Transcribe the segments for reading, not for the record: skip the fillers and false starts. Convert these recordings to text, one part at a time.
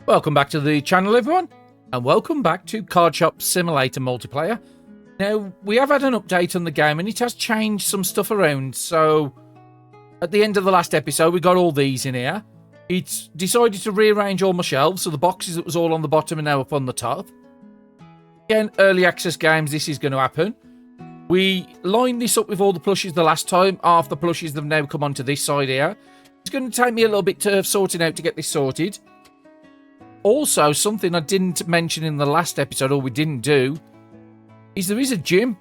Welcome back to the channel, everyone, and welcome back to Card Shop Simulator Multiplayer. Now, we have had an update on the game, and it has changed some stuff around. So, at the end of the last episode, we got all these in here. It's decided to rearrange all my shelves, so the boxes that was all on the bottom are now up on the top. Again, early access games, this is going to happen. We lined this up with all the plushies the last time. Half the plushies have now come onto this side here. It's going to take me a little bit of sorting out to get this sorted. Also, something I didn't mention in the last episode, or we didn't do, is there is a gym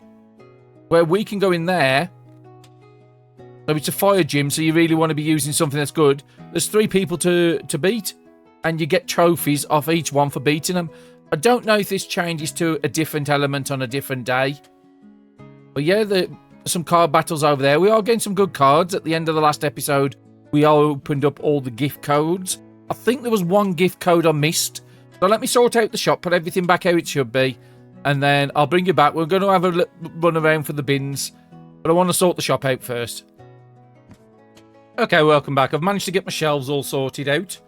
where we can go in there. So it's a fire gym, so you really want to be using something that's good. There's 3 people to beat, and you get trophies off each one for beating them. I don't know if this changes to a different element on a different day. But yeah, there's some card battles over there. We are getting some good cards. At the end of the last episode, we opened up all the gift codes. I think there was one gift code I missed. So let me sort out the shop, put everything back how it should be, and then I'll bring you back. We're going to have a run around for the bins, but I want to sort the shop out first. Okay, welcome back. I've managed to get my shelves all sorted out.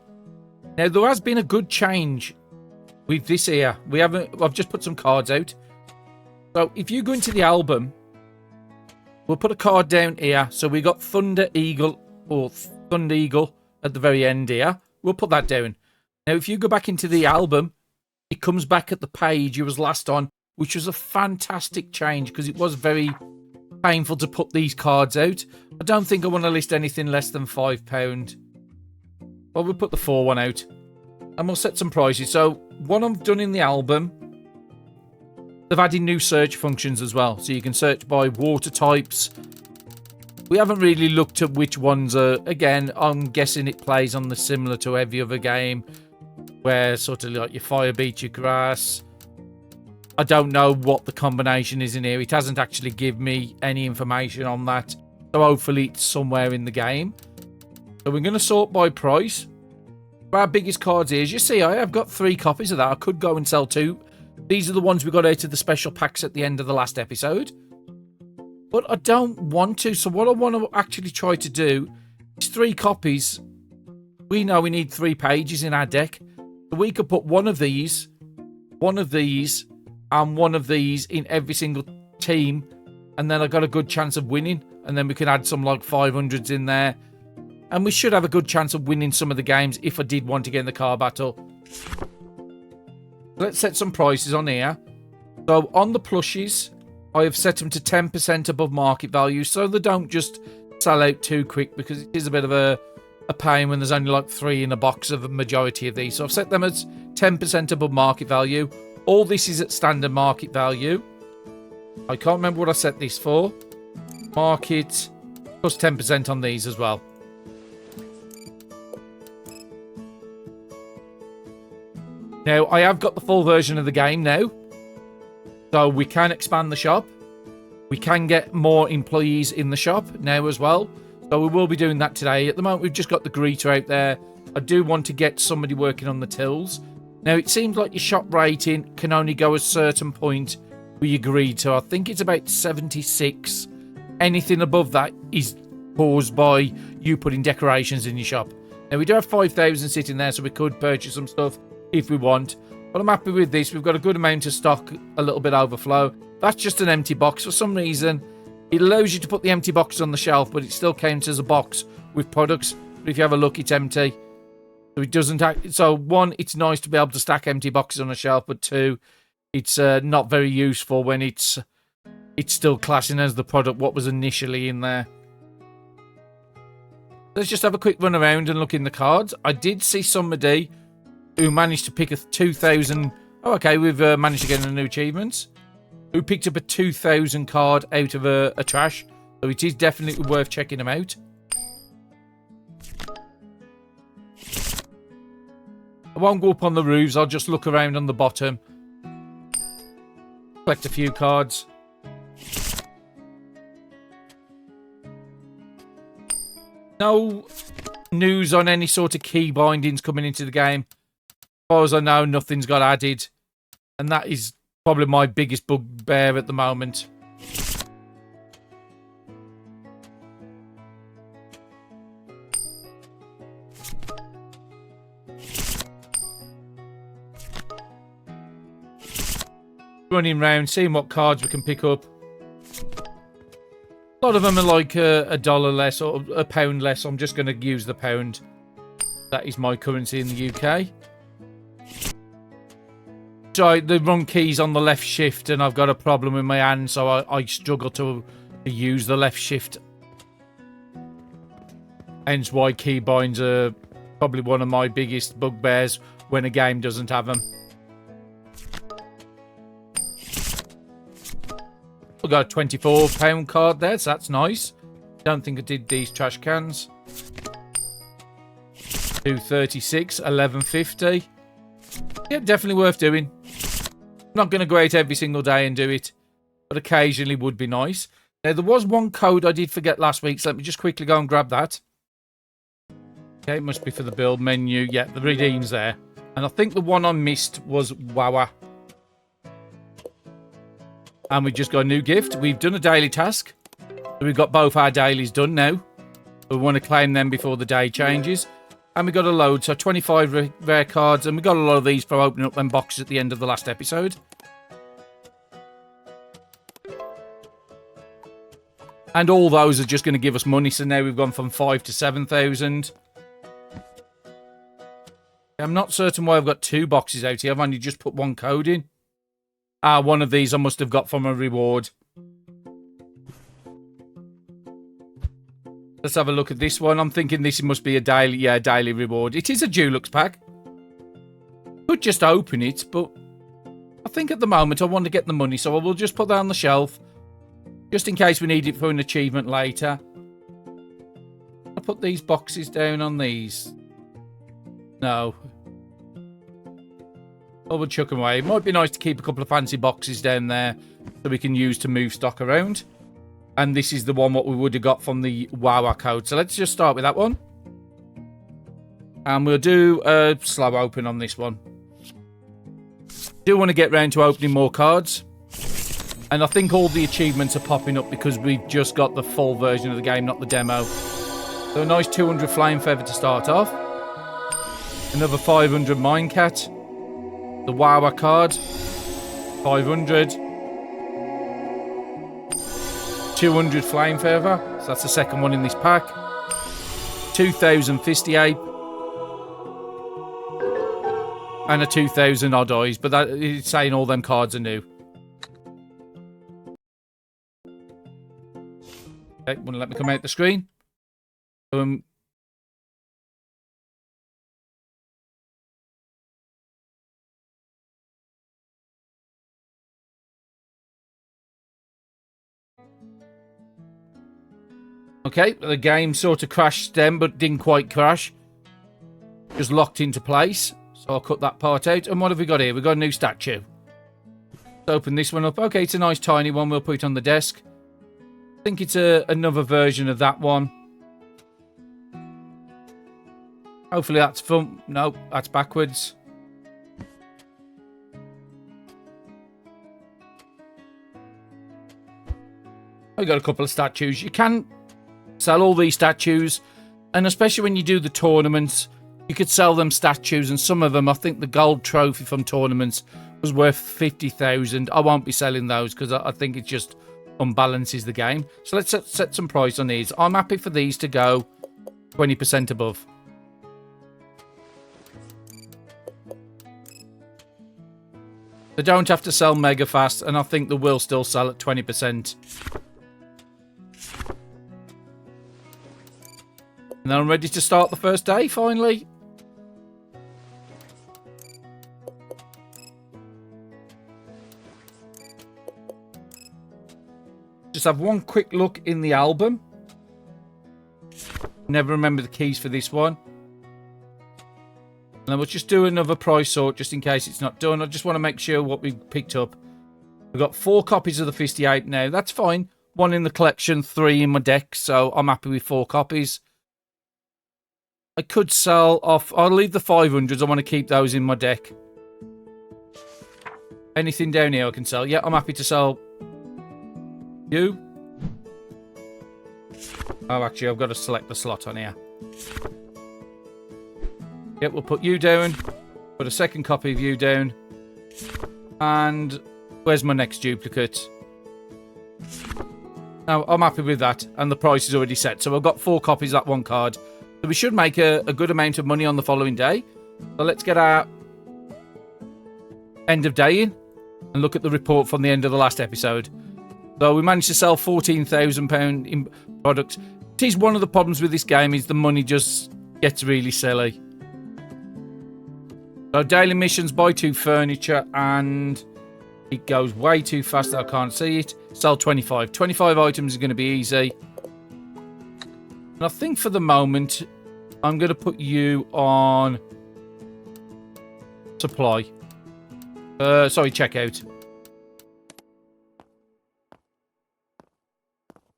Now, there has been a good change with this here. I've just put some cards out. So if you go into the album, we'll put a card down here. So we got Thunder Eagle at the very end here. We'll put that down. Now, if you go back into the album, it comes back at the page you was last on, which was a fantastic change because it was very painful to put these cards out. I don't think I want to list anything less than £5. Well, we'll put the 4 one out. And we'll set some prices. So, what I've done in the album, they've added new search functions as well. So you can search by water types. We haven't really looked at which ones are. Again, I'm guessing it plays on the similar to every other game, where sort of like your fire beats your grass. I don't know what the combination is in here. It hasn't actually given me any information on that. So hopefully it's somewhere in the game. So we're going to sort by price. Our biggest cards here, as you see, I have got 3 copies of that. I could go and sell 2. These are the ones we got out of the special packs at the end of the last episode. But I don't want to. So what I want to actually try to do is 3 copies. We know we need 3 pages in our deck. So we could put one of these, and one of these in every single team. And then I got a good chance of winning. And then we can add some like 500s in there. And we should have a good chance of winning some of the games if I did want to get in the car battle. Let's set some prices on here. So on the plushies, I have set them to 10% above market value, so they don't just sell out too quick, because it is a bit of a pain when there's only like 3 in a box of a majority of these. So I've set them as 10% above market value. All this is at standard market value. I can't remember what I set this for. Market plus 10% on these as well. Now, I have got the full version of the game now. So we can expand the shop. We can get more employees in the shop now as well. So we will be doing that today. At the moment, we've just got the greeter out there. I do want to get somebody working on the tills. Now, it seems like your shop rating can only go a certain point we agreed to. I think it's about 76. Anything above that is caused by you putting decorations in your shop. Now, we do have 5,000 sitting there, so we could purchase some stuff if we want. But I'm happy with this. We've got a good amount of stock, a little bit overflow. That's just an empty box. For some reason, it allows you to put the empty box on the shelf, but it still counts as a box with products. But if you have a look, it's empty. So it doesn't. So 1, it's nice to be able to stack empty boxes on a shelf, but 2, it's not very useful when it's still classing as the product what was initially in there. Let's just have a quick run around and look in the cards. I did see somebody who managed to pick a 2,000... Oh, okay, we've managed to get a new achievement. Who picked up a 2,000 card out of a trash. So it is definitely worth checking them out. I won't go up on the roofs. I'll just look around on the bottom. Collect a few cards. No news on any sort of key bindings coming into the game. As far as I know, nothing's got added. And that is probably my biggest bugbear at the moment. running around, seeing what cards we can pick up. A lot of them are like a dollar less or a pound less. I'm just going to use the pound. That is my currency in the UK. So the wrong key's on the left shift, and I've got a problem with my hand, so I struggle to use the left shift. Hence why keybinds are probably one of my biggest bugbears when a game doesn't have them. I've got a £24 card there, so that's nice. Don't think I did these trash cans. 236, 11.50. Yeah, definitely worth doing. Not going to go out every single day and do it, but occasionally would be nice. Now, there was one code I did forget last week, so let me just quickly go and grab that. Okay, it must be for the build menu. Yeah, the redeem's there. And I think the one I missed was Wawa. And we just got a new gift. We've done a daily task. So we've got both our dailies done now. We want to claim them before the day changes. And we got a load, so 25 rare cards. And we got a lot of these for opening up them boxes at the end of the last episode. And all those are just going to give us money. So now we've gone from 5 to 7,000. I'm not certain why I've got 2 boxes out here. I've only just put 1 code in. One of these I must have got from a reward. Let's have a look at this one. I'm thinking this must be a daily reward. It is a Dulux pack. Could just open it, but I think at the moment I want to get the money, so I will just put that on the shelf. Just in case we need it for an achievement later. I'll put these boxes down on these. No. I will chuck them away. It might be nice to keep a couple of fancy boxes down there so we can use to move stock around. And this is the one what we would have got from the Wawa code. So let's just start with that one. And we'll do a slow open on this one. Do want to get round to opening more cards. And I think all the achievements are popping up because we've just got the full version of the game, not the demo. So a nice 200 Flame Feather to start off. Another 500 Minecat. The Wawa card. 500. 200 Flame Feather. So that's the second one in this pack. 2,000 Fisty Ape. And a 2,000 Odd Eyes. But that is saying all them cards are new. Okay, want to let me come out the screen? Okay, the game sort of crashed then, but didn't quite crash. Just locked into place. So I'll cut that part out. And what have we got here? We've got a new statue. Let's open this one up. Okay, it's a nice tiny one. We'll put it on the desk. I think it's another version of that one. Hopefully that's fun. No, that's backwards. We've got a couple of statues. You can sell all these statues, and especially when you do the tournaments, you could sell them statues, and some of them, I think the gold trophy from tournaments was worth 50,000. I won't be selling those because I think it just unbalances the game. So let's set some price on these. I'm happy for these to go 20% above. They don't have to sell mega fast, and I think they will still sell at 20%. And then I'm ready to start the first day, finally. Just have one quick look in the album. Never remember the keys for this one. And then we'll just do another price sort just in case it's not done. I just want to make sure what we've picked up. We've got 4 copies of the Fisty Ape now. That's fine. 1 in the collection, 3 in my deck. So I'm happy with 4 copies. I could sell off. I'll leave the 500s. I want to keep those in my deck. Anything down here I can sell. Yeah, I'm happy to sell you. Oh, actually, I've got to select the slot on here. Yep, we'll put you down. Put a second copy of you down. And Where's my next duplicate? Now, I'm happy with that, and the price is already set. So I've got 4 copies of that one card. So we should make a good amount of money on the following day. So let's get our end of day in and look at the report from the end of the last episode. So we managed to sell £14,000 in products. It is one of the problems with this game is the money just gets really silly. So daily missions, buy 2 furniture, and it goes way too fast. I can't see it. Sell 25. 25 items is going to be easy. And I think for the moment, I'm going to put you on supply. Sorry, checkout.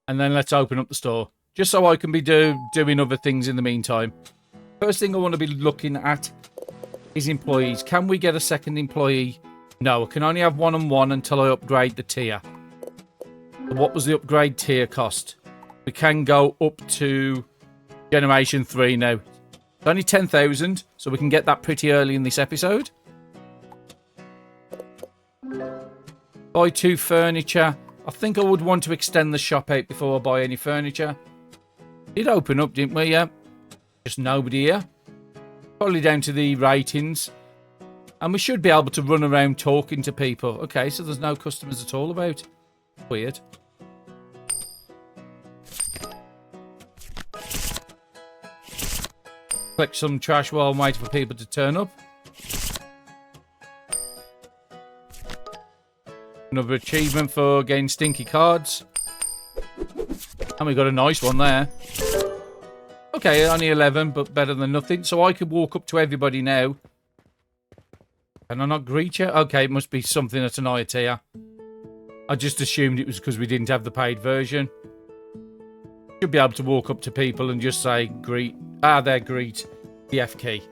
And then let's open up the store. Just so I can be doing other things in the meantime. First thing I want to be looking at is employees. Can we get a second employee? No, I can only have 1 and 1 until I upgrade the tier. What was the upgrade tier cost? We can go up to Generation 3 now. It's only 10,000, so we can get that pretty early in this episode. Buy 2 furniture. I think I would want to extend the shop out before I buy any furniture. Did open up, didn't we? Yeah. Just nobody here. Probably down to the ratings. And we should be able to run around talking to people. Okay, so there's no customers at all about. Weird. Collect some trash while I'm waiting for people to turn up. Another achievement for getting stinky cards. And we got a nice one there. Okay, only 11, but better than nothing. So I could walk up to everybody now. Can I not greet you? Okay, it must be something at an higher tier. I just assumed it was because we didn't have the paid version. Should be able to walk up to people and just say, greet. Ah, there, greet. The F key.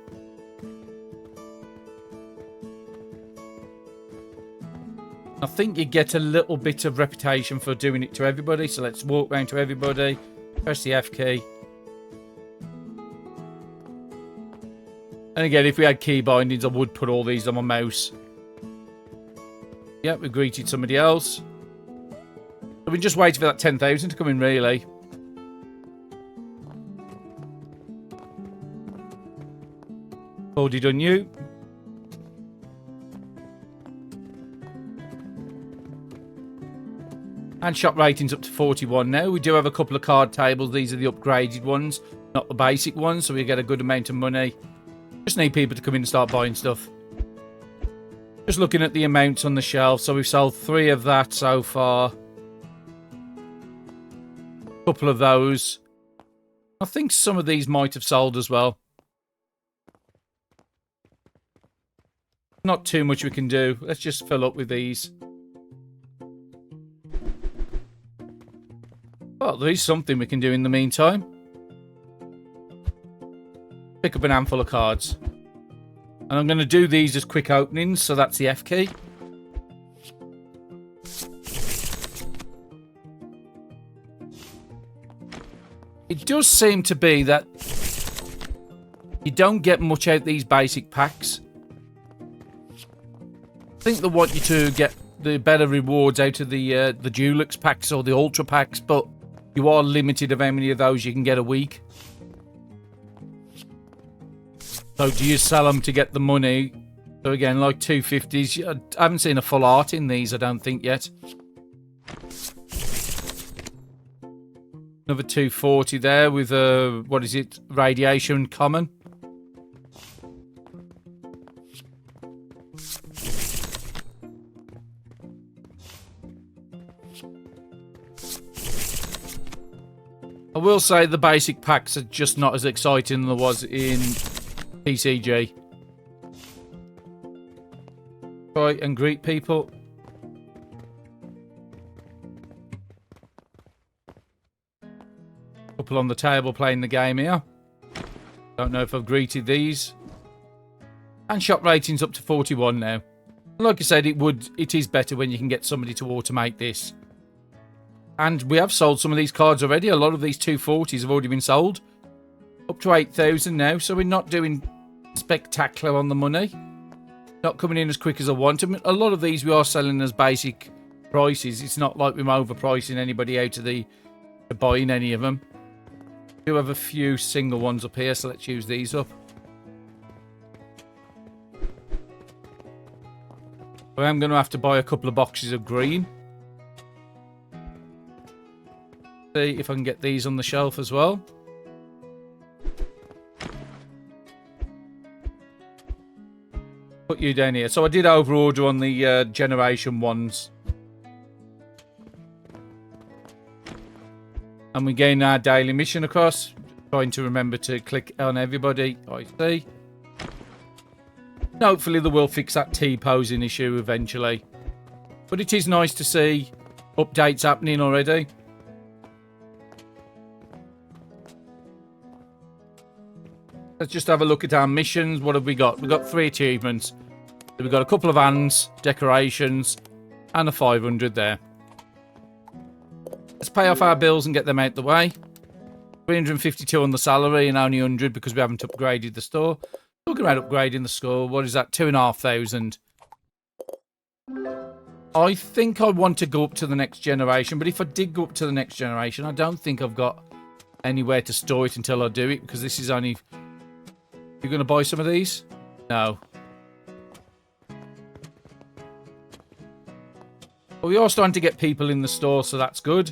I think you get a little bit of reputation for doing it to everybody. So let's walk round to everybody. Press the F key. And again, if we had key bindings, I would put all these on my mouse. Yep, we greeted somebody else. So we just waited for that 10,000 to come in, really. Already done you. And shop ratings up to 41 now. We do have a couple of card tables. These are the upgraded ones, not the basic ones. So we get a good amount of money. Just need people to come in and start buying stuff. Just looking at the amounts on the shelf. So we've sold 3 of that so far. A couple of those. I think some of these might have sold as well. Not too much we can do. Let's just fill up with these. Well, there is something we can do in the meantime. Pick up an handful of cards. And I'm going to do these as quick openings, so that's the F key. It does seem to be that you don't get much out these basic packs. I think they want you to get the better rewards out of the Dulux packs or the Ultra packs, but you are limited of how many of those you can get a week. So do you sell them to get the money? So again, like 250s. I haven't seen a full art in these, I don't think, yet. Another 240 there with what is it? Radiation common. I will say the basic packs are just not as exciting as there was in PCG. Try and greet people. Couple on the table playing the game here. Don't know if I've greeted these. And shop ratings up to 41 now. Like I said, it is better when you can get somebody to automate this. And we have sold some of these cards already. A lot of these 240s have already been sold. Up to 8,000 now, so we're not doing spectacular on the money. not coming in as quick as I want. I mean, a lot of these we are selling as basic prices. It's not like we're overpricing anybody out of the buying any of them. We do have a few single ones up here, so let's use these up. I am going to have to buy a couple of boxes of green. See if I can get these on the shelf as well. Put you down here. So I did over order on the generation ones. And we gain our daily mission across. Trying to remember to click on everybody. I see. Hopefully they will fix that T-posing issue eventually. But it is nice to see updates happening already. Let's just have a look at our missions. What have we got? We've got 3 achievements. We've got a couple of hands, decorations, and a 500 there. Let's pay off our bills and get them out the way. 352 on the salary and only 100 because we haven't upgraded the store. Talking about upgrading the store, what is that? 2,500. I think I want to go up to the next generation, but if I did go up to the next generation, I don't think I've got anywhere to store it until I do it, because this is only... You're going to buy some of these? No. But we are starting to get people in the store, so that's good.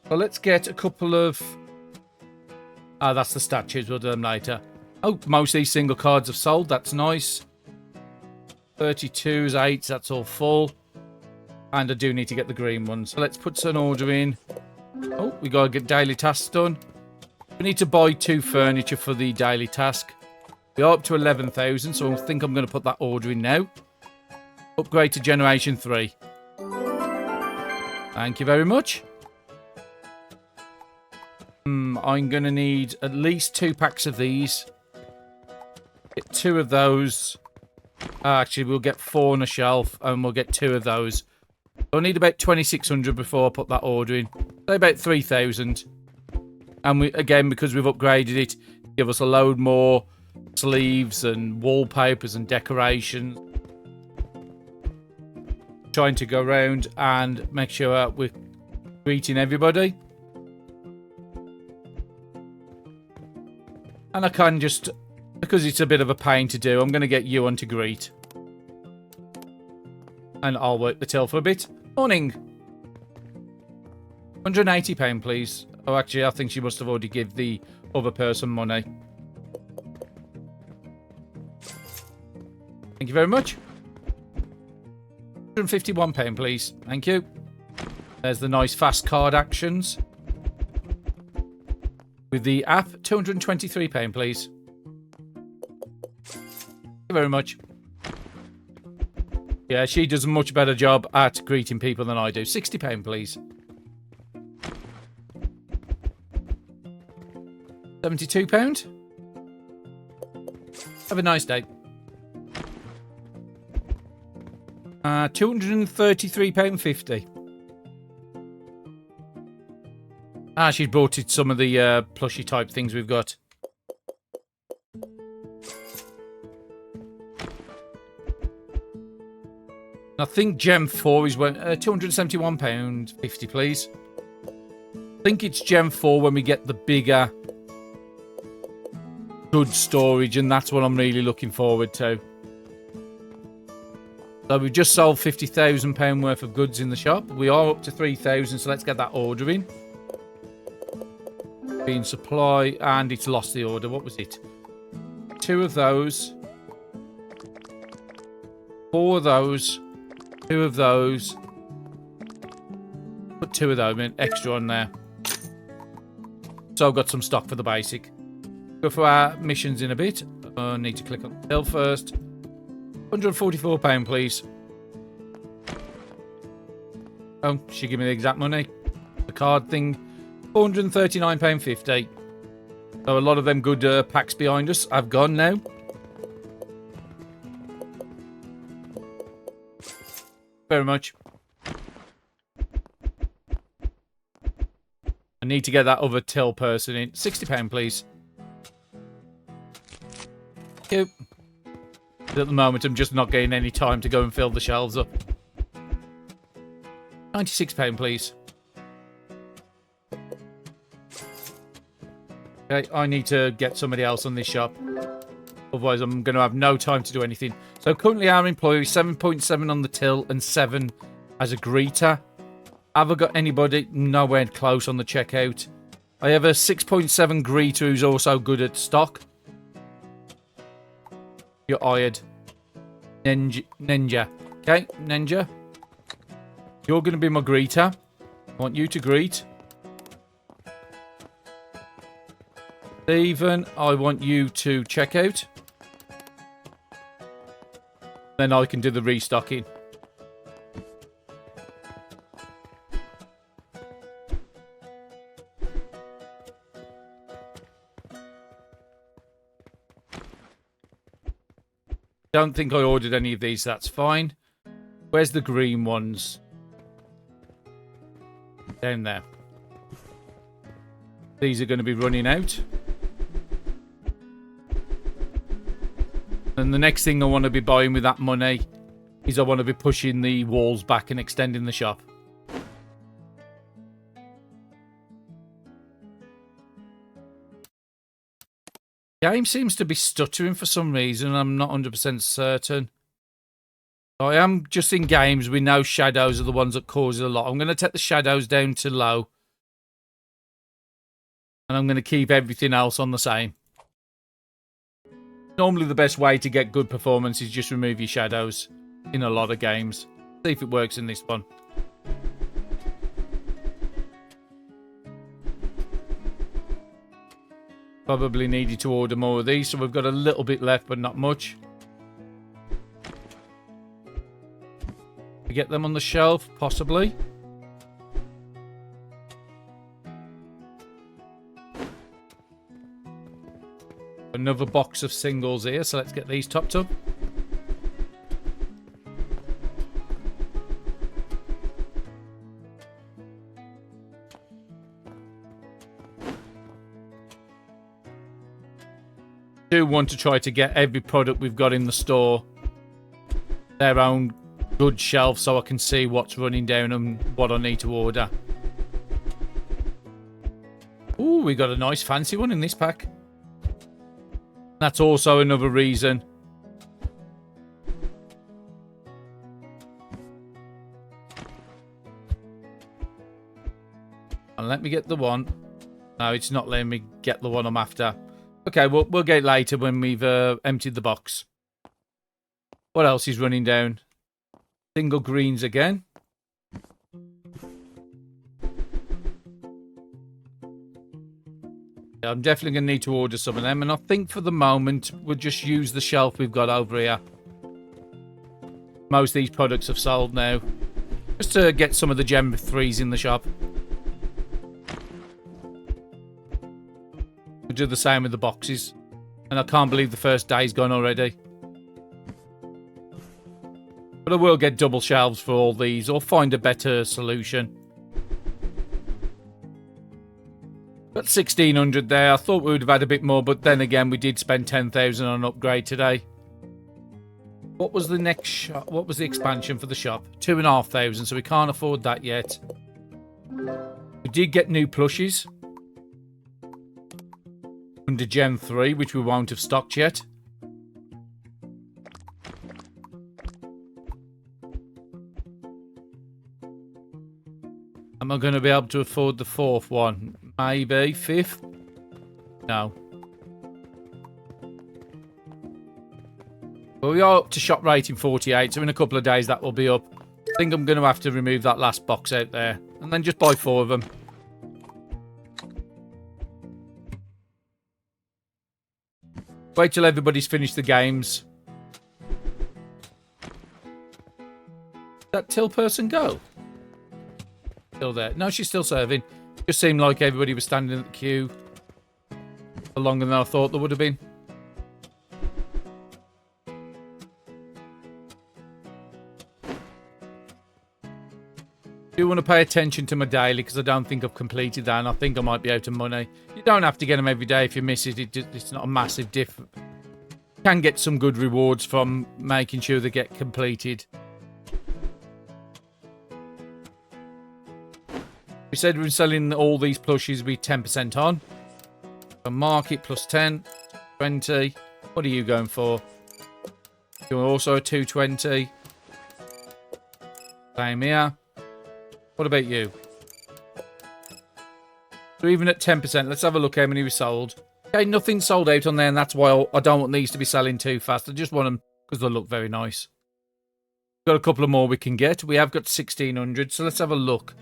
So let's get a couple of... Ah, that's the statues. We'll do them later. Oh, most of these single cards have sold. That's nice. 32s, 8s, that's all full. And I do need to get the green ones. So let's put an order in. Oh, we got to get daily tasks done. We need to buy 2 furniture for the daily task. We are up to 11,000, so I think I'm going to put that order in now. Upgrade to Generation 3. Thank you very much. I'm going to need at least 2 packs of these. Get 2 of those. Actually, we'll get 4 on a shelf, and we'll get 2 of those. I'll need about 2,600 before I put that order in. Say about 3,000. And we, again, because we've upgraded it, give us a load more sleeves and wallpapers and decorations. Trying to go around and make sure we're greeting everybody. And I can just, because it's a bit of a pain to do, I'm going to get you on to greet. And I'll work the till for a bit. Morning. £180, please. Oh, actually, I think she must have already given the other person money. Thank you very much. £151, please. Thank you. There's the nice fast card actions. With the app, £223, please. Thank you very much. Yeah, she does a much better job at greeting people than I do. £60, please. £72. Have a nice day. £233.50. Ah, she's brought it some of the plushy type things we've got. I think Gem 4 is when £271.50, please. I think it's Gem 4 when we get the bigger good storage, and that's what I'm really looking forward to. So we've just sold £50,000 worth of goods in the shop. We are up to 3,000, so let's get that order in. Being supply, and it's lost the order. What was it? 2 of those. 4 of those. 2 of those. Put 2 of those in, extra on there. So I've got some stock for the basic. Go for our missions in a bit. I need to click on the bill first. £144, please. Oh, she gave me the exact money. The card thing. £439.50. So a lot of them good packs behind us have gone now. Very much. I need to get that other till person in. £60, please. Thank you. At the moment, I'm just not getting any time to go and fill the shelves up. £96, please. Okay, I need to get somebody else on this shop. Otherwise, I'm going to have no time to do anything. So currently our employee is 7.7 on the till and 7 as a greeter. Have I got anybody nowhere close on the checkout? I have a 6.7 greeter who's also good at stock. You're hired. Ninja. Okay, Ninja. You're going to be my greeter. I want you to greet. Steven, I want you to check out. Then I can do the restocking. Don't think I ordered any of these, that's fine. Where's the green ones? Down there. These are going to be running out. And the next thing I want to be buying with that money is I want to be pushing the walls back and extending the shop. Game seems to be stuttering for some reason. I'm not 100% certain. I am just in games. We know shadows are the ones that cause it a lot. I'm going to take the shadows down to low. And I'm going to keep everything else on the same. Normally the best way to get good performance is just remove your shadows in a lot of games. See if it works in this one. Probably needed to order more of these, so we've got a little bit left, but not much. We get them on the shelf, possibly. Another box of singles here, so let's get these topped up. Do want to try to get every product we've got in the store their own good shelf so I can see what's running down and what I need to order. Ooh, we got a nice fancy one in this pack. That's also another reason. And let me get the one. No, it's not letting me get the one I'm after. Okay, we'll get it later when we've emptied the box. What else is running down? Single greens again. I'm definitely going to need to order some of them. And I think for the moment, we'll just use the shelf we've got over here. Most of these products have sold now. Just to get some of the Gem 3s in the shop. We'll do the same with the boxes. And I can't believe the first day's gone already. But I will get double shelves for all these, or find a better solution. Got 1,600 there. I thought we would have had a bit more, but then again, we did spend 10,000 on an upgrade today. What was the next shop? What was the expansion for the shop? 2,500, so we can't afford that yet. We did get new plushies under Gen 3, which we won't have stocked yet. Am I going to be able to afford the fourth one? Maybe. Fifth? No. Well, we are up to shop rating 48, so in a couple of days that will be up. I think I'm going to have to remove that last box out there. And then just buy 4 of them. Wait till everybody's finished the games. Did that till person go? Still there. No, she's still serving. Just seemed like everybody was standing at the queue for longer than I thought there would have been. Do do want to pay attention to my daily because I don't think I've completed that, and I think I might be out of money. You don't have to get them every day if you miss it. It's not a massive difference. You can get some good rewards from making sure they get completed. We said we're selling all these plushies with 10% on. So market plus 10, 20. What are you going for? You're also a 220. Same here. What about you? So even at 10%, let's have a look how many we sold. Okay, nothing sold out on there, and that's why I don't want these to be selling too fast. I just want them because they look very nice. Got a couple of more we can get. We have got 1,600, so let's have a look.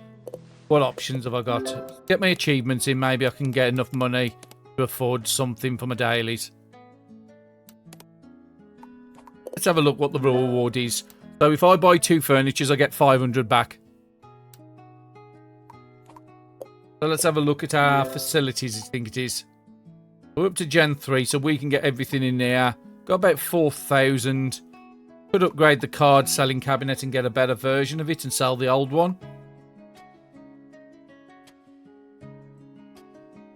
What options have I got? Get my achievements in. Maybe I can get enough money to afford something for my dailies. Let's have a look what the reward is. So if I buy 2 furnitures, I get 500 back. So let's have a look at our facilities, I think it is. We're up to Gen 3, so we can get everything in there. Got about 4,000. Could upgrade the card selling cabinet and get a better version of it and sell the old one.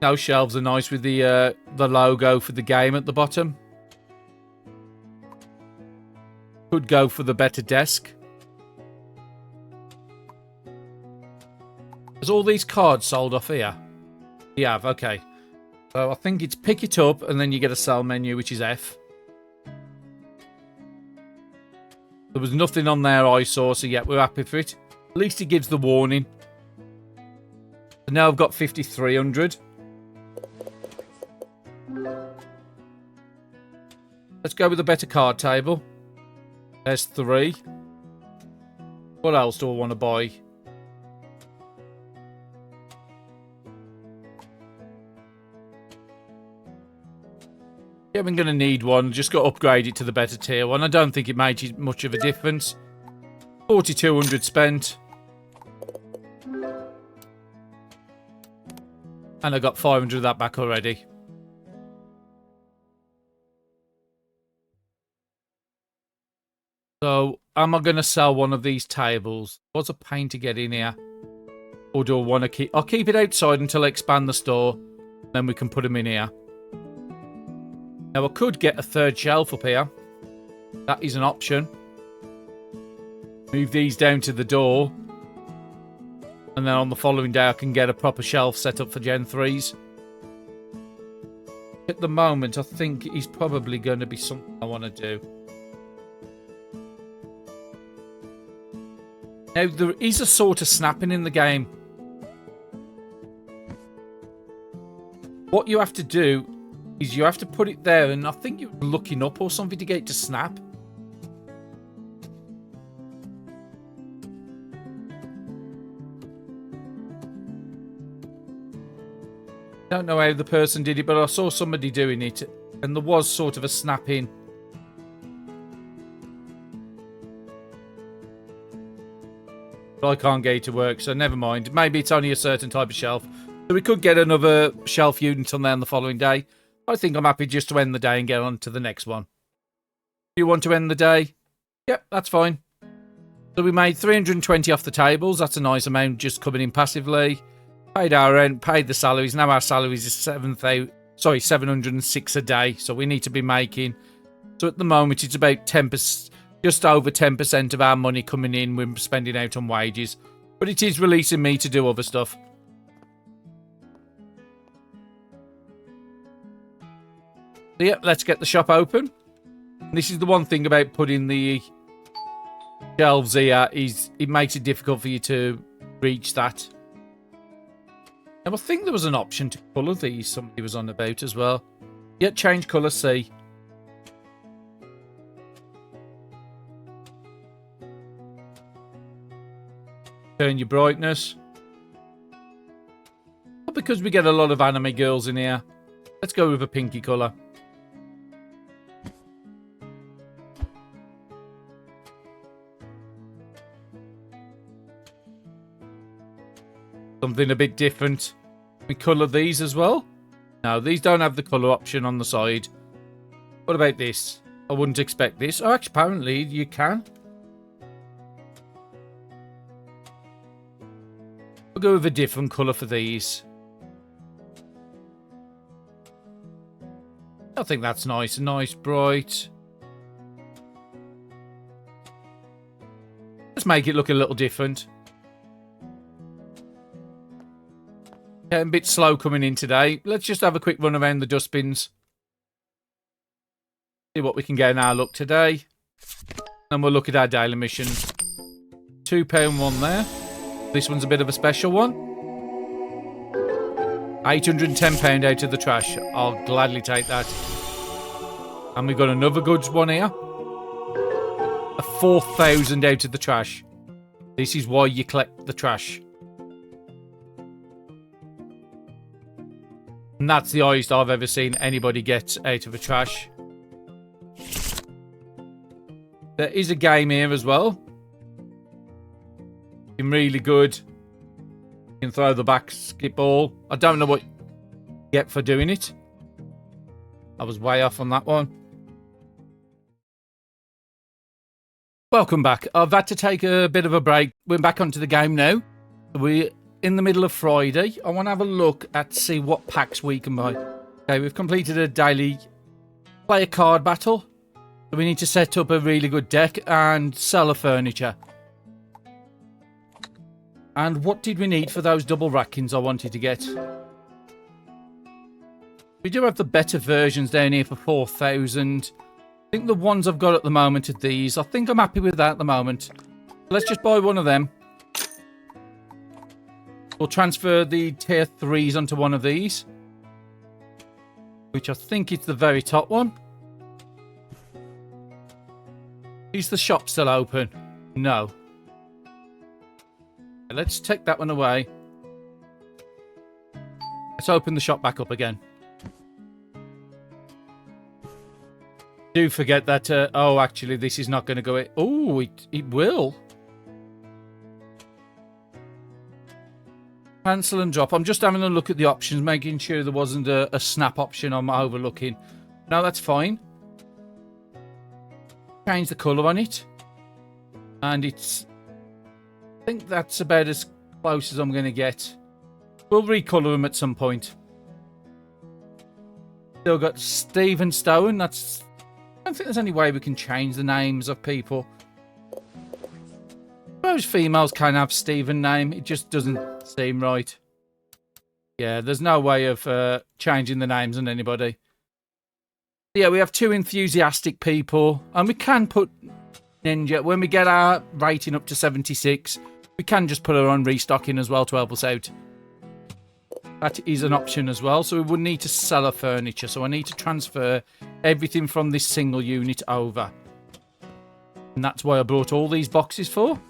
Those shelves are nice with the logo for the game at the bottom. Could go for the better desk. Has all these cards sold off here? You have, okay. So I think it's pick it up and then you get a sell menu, which is F. There was nothing on there I saw, so yeah, we're happy for it. At least it gives the warning. So now I've got 5,300. Let's go with a better card table. There's 3. What else do I want to buy? Yeah, I'm going to need one. Just got to upgrade it to the better tier one. I don't think it made much of a difference. 4,200 spent. And I got 500 of that back already. So, am I going to sell one of these tables? What's a pain to get in here? Or do I want to keep... I'll keep it outside until I expand the store. Then we can put them in here. Now, I could get a 3rd shelf up here. That is an option. Move these down to the door. And then on the following day, I can get a proper shelf set up for Gen 3s. At the moment, I think it's probably going to be something I want to do. Now, there is a sort of snapping in the game. What you have to do is you have to put it there, and I think you're looking up or something to get it to snap. Don't know how the person did it, but I saw somebody doing it, and there was sort of a snapping. But I can't get it to work, so never mind. Maybe it's only a certain type of shelf. So we could get another shelf unit on there on the following day. I think I'm happy just to end the day and get on to the next one. You want to end the day? Yep, that's fine. So we made 320 off the tables. That's a nice amount just coming in passively. Paid our rent, paid the salaries. Now our salaries is 706 a day. So we need to be making... So at the moment, it's about 10%... Just over 10% of our money coming in we're spending out on wages. But it is releasing me to do other stuff. So yeah, let's get the shop open. And this is the one thing about putting the shelves here is it makes it difficult for you to reach that. And I think there was an option to colour these somebody was on about as well. Yeah, change colour C. Turn your brightness. But because we get a lot of anime girls in here, let's go with a pinky colour. Something a bit different. We colour these as well. No, these don't have the colour option on the side. What about this? I wouldn't expect this. Oh, actually, apparently you can. We'll go with a different colour for these. I think that's nice. Nice, bright. Let's make it look a little different. Getting a bit slow coming in today. Let's just have a quick run around the dustbins. See what we can get in our luck today. And we'll look at our daily missions. £2 one there. This one's a bit of a special one. £810 out of the trash. I'll gladly take that. And we've got another goods one here. A 4,000 out of the trash. This is why you collect the trash. And that's the highest I've ever seen anybody get out of a trash. There is a game here as well. Been really good. You can throw the basket ball. I don't know what you get for doing it. I was way off on that one. Welcome back. I've had to take a bit of a break. We're back onto the game now. We're in the middle of Friday. I want to have a look at see what packs we can buy. Okay, we've completed a daily player card battle. So we need to set up a really good deck and sell the furniture. And what did we need for those double rackings I wanted to get? We do have the better versions down here for 4,000. I think the ones I've got at the moment are these. I think I'm happy with that at the moment. Let's just buy one of them. We'll transfer the tier 3s onto one of these. Which I think is the very top one. Is the shop still open? No. Let's take that one away. Let's open the shop back up again. Do forget that, oh, actually, this is not going to go in. Oh, it will. Cancel and drop. I'm just having a look at the options, making sure there wasn't a snap option I'm overlooking. No, that's fine. Change the colour on it. And it's... I think that's about as close as I'm going to get. We'll recolour them at some point. Still got Stephen Stone. That's... I don't think there's any way we can change the names of people. Most females can have Stephen name. It just doesn't seem right. Yeah, there's no way of changing the names on anybody. Yeah, we have 2 enthusiastic people. And we can put Ninja. When we get our rating up to 76, we can just put her on restocking as well to help us out. That is an option as well. So we would need to sell her furniture. So I need to transfer everything from this single unit over. And that's why I brought all these boxes for.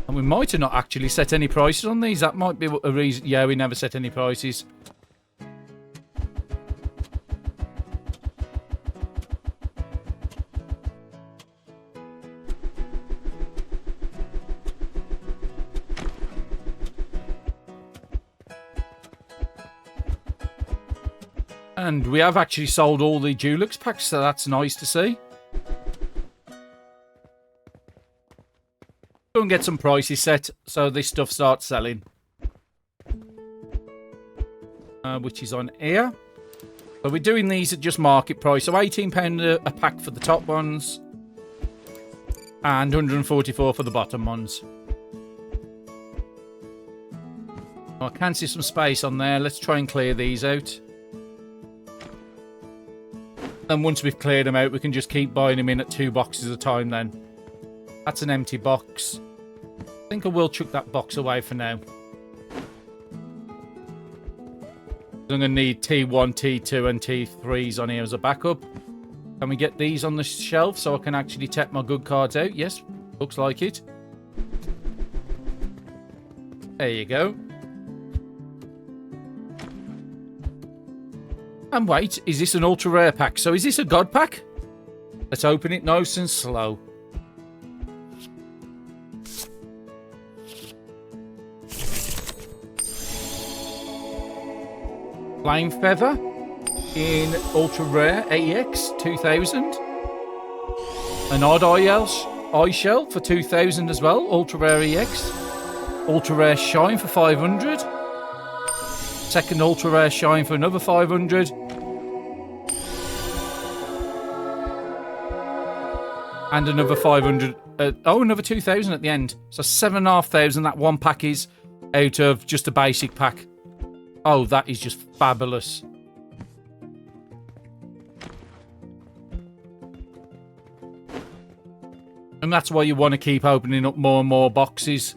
And we might have not actually set any prices on these. That might be a reason. Yeah, we never set any prices. And we have actually sold all the Dulux packs, so that's nice to see. Go and get some prices set so this stuff starts selling. Which is on here. So we're doing these at just market price. So £18 a pack for the top ones. And £144 for the bottom ones. I can see some space on there. Let's try and clear these out. And once we've cleared them out, we can just keep buying them in at 2 boxes at a time then. That's an empty box. I think I will chuck that box away for now. I'm going to need T1, T2 and T3s on here as a backup. Can we get these on the shelf so I can actually take my good cards out? Yes, looks like it. There you go. And wait, is this an ultra rare pack? So is this a god pack? Let's open it nice and slow. Flame Feather in ultra rare AEX 2000. An odd eye shell for 2,000 as well. Ultra rare EX. Ultra rare shine for 500. Second ultra rare shine for another 500. And another 500. Another 2,000 at the end. So 7,500. That one pack is out of just a basic pack. Oh, that is just fabulous. And that's why you want to keep opening up more and more boxes.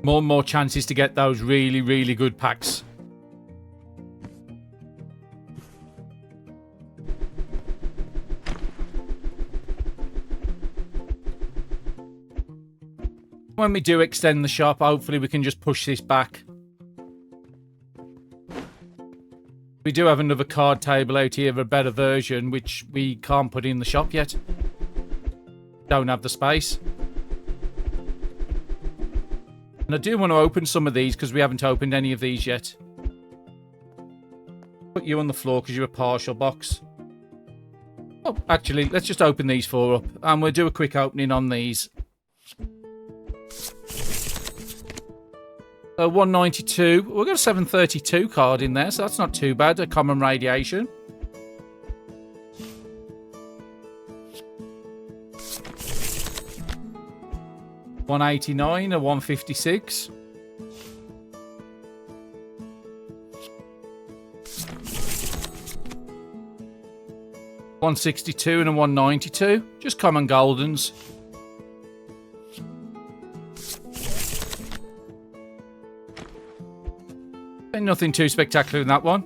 More and more chances to get those really, really good packs. When we do extend the shop, hopefully we can just push this back. We do have another card table out here, a better version, which we can't put in the shop yet. Don't have the space. And I do want to open some of these because we haven't opened any of these yet. Put you on the floor because you're a partial box. Oh, actually, let's just open these four up. And we'll do a quick opening on these. So 192. We've got a 732 card in there, so that's not too bad. A common radiation. $189, a 156. $162 and a 192. Just common goldens. Ain't nothing too spectacular in that one.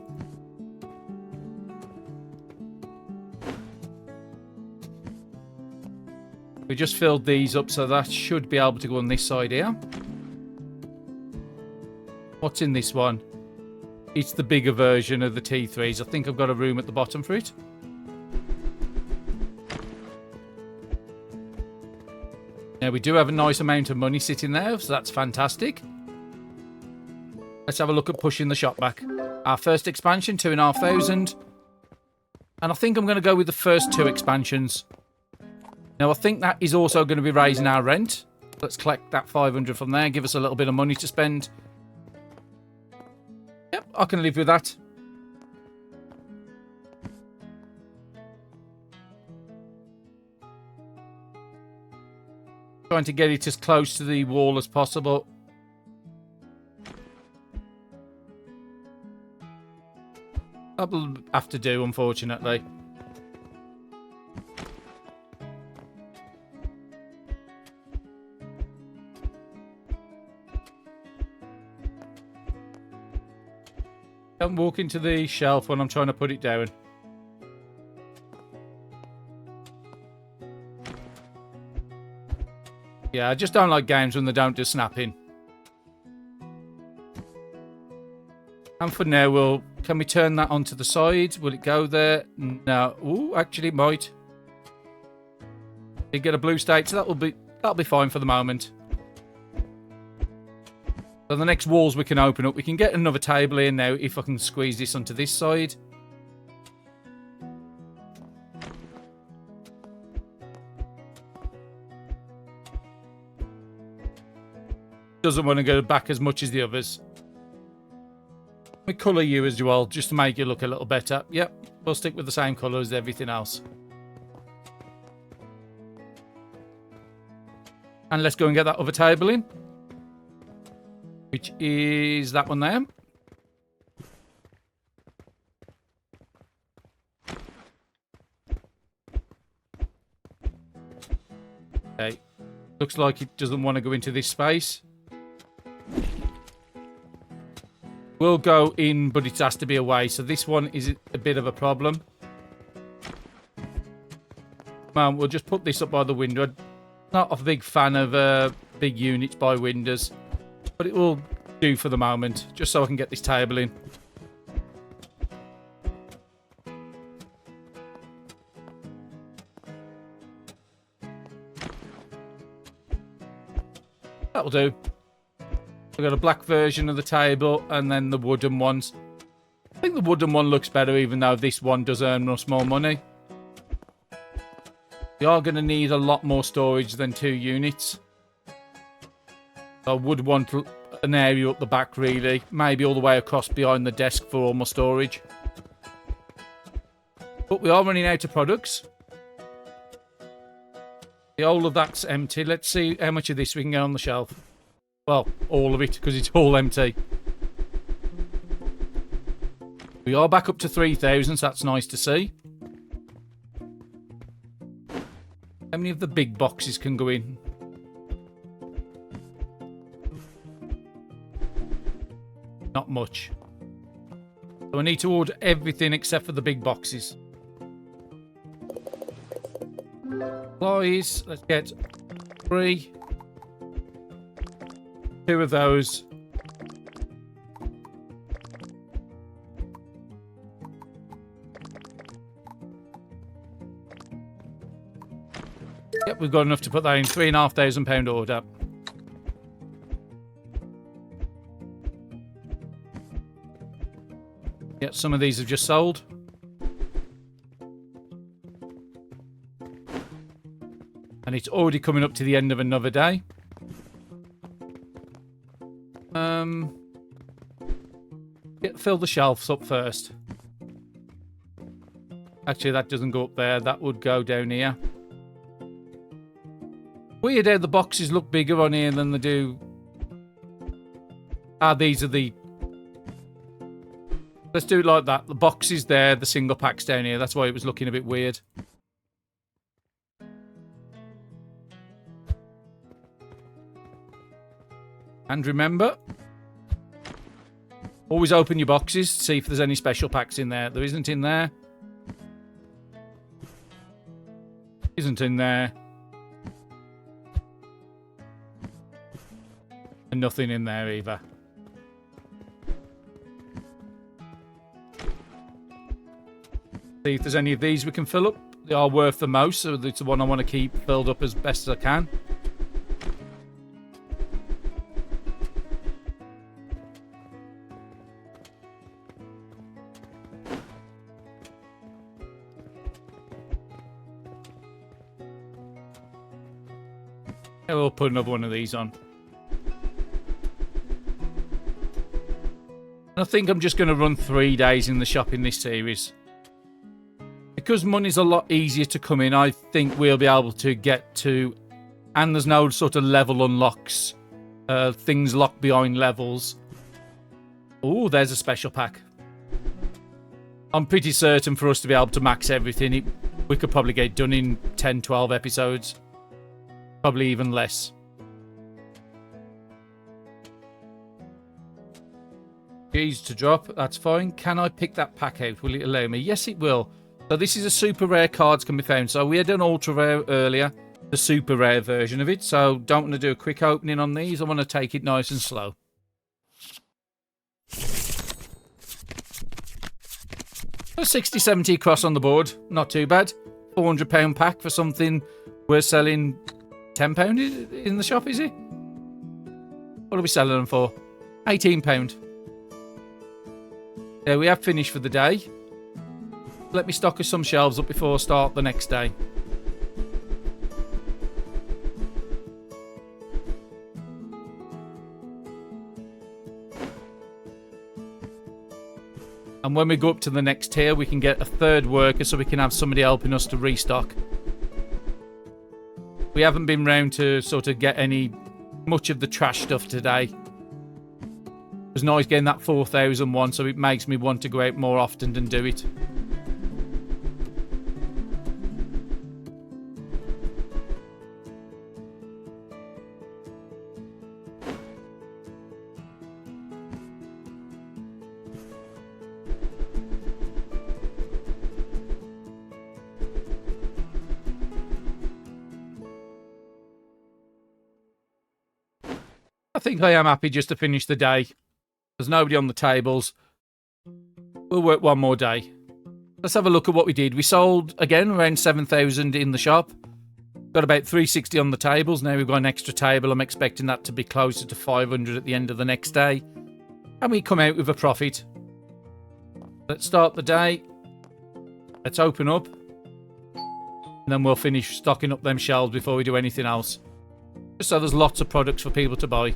We just filled these up, so that should be able to go on this side here. What's in this one? It's the bigger version of the T3s. I think I've got a room at the bottom for it. Now, we do have a nice amount of money sitting there, so that's fantastic. Let's have a look at pushing the shop back. Our first expansion, 2,500. And I think I'm going to go with the first two expansions. Now, I think that is also going to be raising our rent. Let's collect that 500 from there. Give us a little bit of money to spend. Yep, I can live with that. Trying to get it as close to the wall as possible. That'll have to do, unfortunately. Don't walk into the shelf when I'm trying to put it down. Yeah, I just don't like games when they don't do snapping. And for now, can we turn that onto the side? Will it go there? No. Ooh, actually it might. You get a blue state, so that'll be fine for the moment. So the next walls we can open up. We can get another table in now if I can squeeze this onto this side. Doesn't want to go back as much as the others. We colour you as well, just to make you look a little better. Yep, we'll stick with the same colour as everything else. And let's go and get that other table in. Which is that one there. Okay. Looks like it doesn't want to go into this space. We'll go in, but it has to be away. So this one is a bit of a problem. We'll just put this up by the window. I'm not a big fan of big units by windows. But it will do for the moment, just so I can get this table in. That'll do. We've got a black version of the table and then the wooden ones. I think the wooden one looks better, even though this one does earn us more money. We are going to need a lot more storage than 2 units. I would want an area up the back, really. Maybe all the way across behind the desk for all my storage. But we are running out of products. The whole of that's empty. Let's see how much of this we can get on the shelf. Well, all of it, because it's all empty. We are back up to 3,000, so that's nice to see. How many of the big boxes can go in? Not much. So I need to order everything except for the big boxes. Supplies. Let's get 3. 2 of those. Yep, we've got enough to put that in. £3,500 order. Yep, some of these have just sold. And it's already coming up to the end of another day. Fill the shelves up first. Actually, that doesn't go up there. That would go down here. Weird how the boxes look bigger on here than they do. These are the... Let's do it like that. The boxes there, the single packs down here. That's why it was looking a bit weird. And remember, always open your boxes, see if there's any special packs in there. There isn't in there. Isn't in there. And nothing in there either. See if there's any of these we can fill up. They are worth the most, so it's the one I want to keep filled up as best as I can. We'll put another one of these on. I think I'm just going to run 3 days in the shop in this series. Because money's a lot easier to come in, I think we'll be able to get to... And there's no sort of level unlocks. Things locked behind levels. Oh, there's a special pack. I'm pretty certain for us to be able to max everything, we could probably get it done in 10, 12 episodes. Probably even less. Keys to drop, that's fine. Can I pick that pack out? Will it allow me? Yes, it will. So this is a super rare cards can be found. So we had an ultra rare earlier, the super rare version of it. So don't want to do a quick opening on these. I want to take it nice and slow. A 60, 70 across on the board. Not too bad. £400 pack for something we're selling £10 in the shop, is it? What are we selling them for? £18. Yeah, we have finished for the day. Let me stock us some shelves up before I start the next day. And when we go up to the next tier, we can get a 3rd worker so we can have somebody helping us to restock. We haven't been round to sort of get much of the trash stuff today. It was nice getting that 4,001, so it makes me want to go out more often and do it. I think I am happy just to finish the day. There's nobody on the tables. We'll work one more day. Let's have a look at what we did. We sold, again, around 7,000 in the shop. Got about 360 on the tables. Now we've got an extra table. I'm expecting that to be closer to 500 at the end of the next day. And we come out with a profit. Let's start the day. Let's open up. And then we'll finish stocking up them shelves before we do anything else. Just so there's lots of products for people to buy.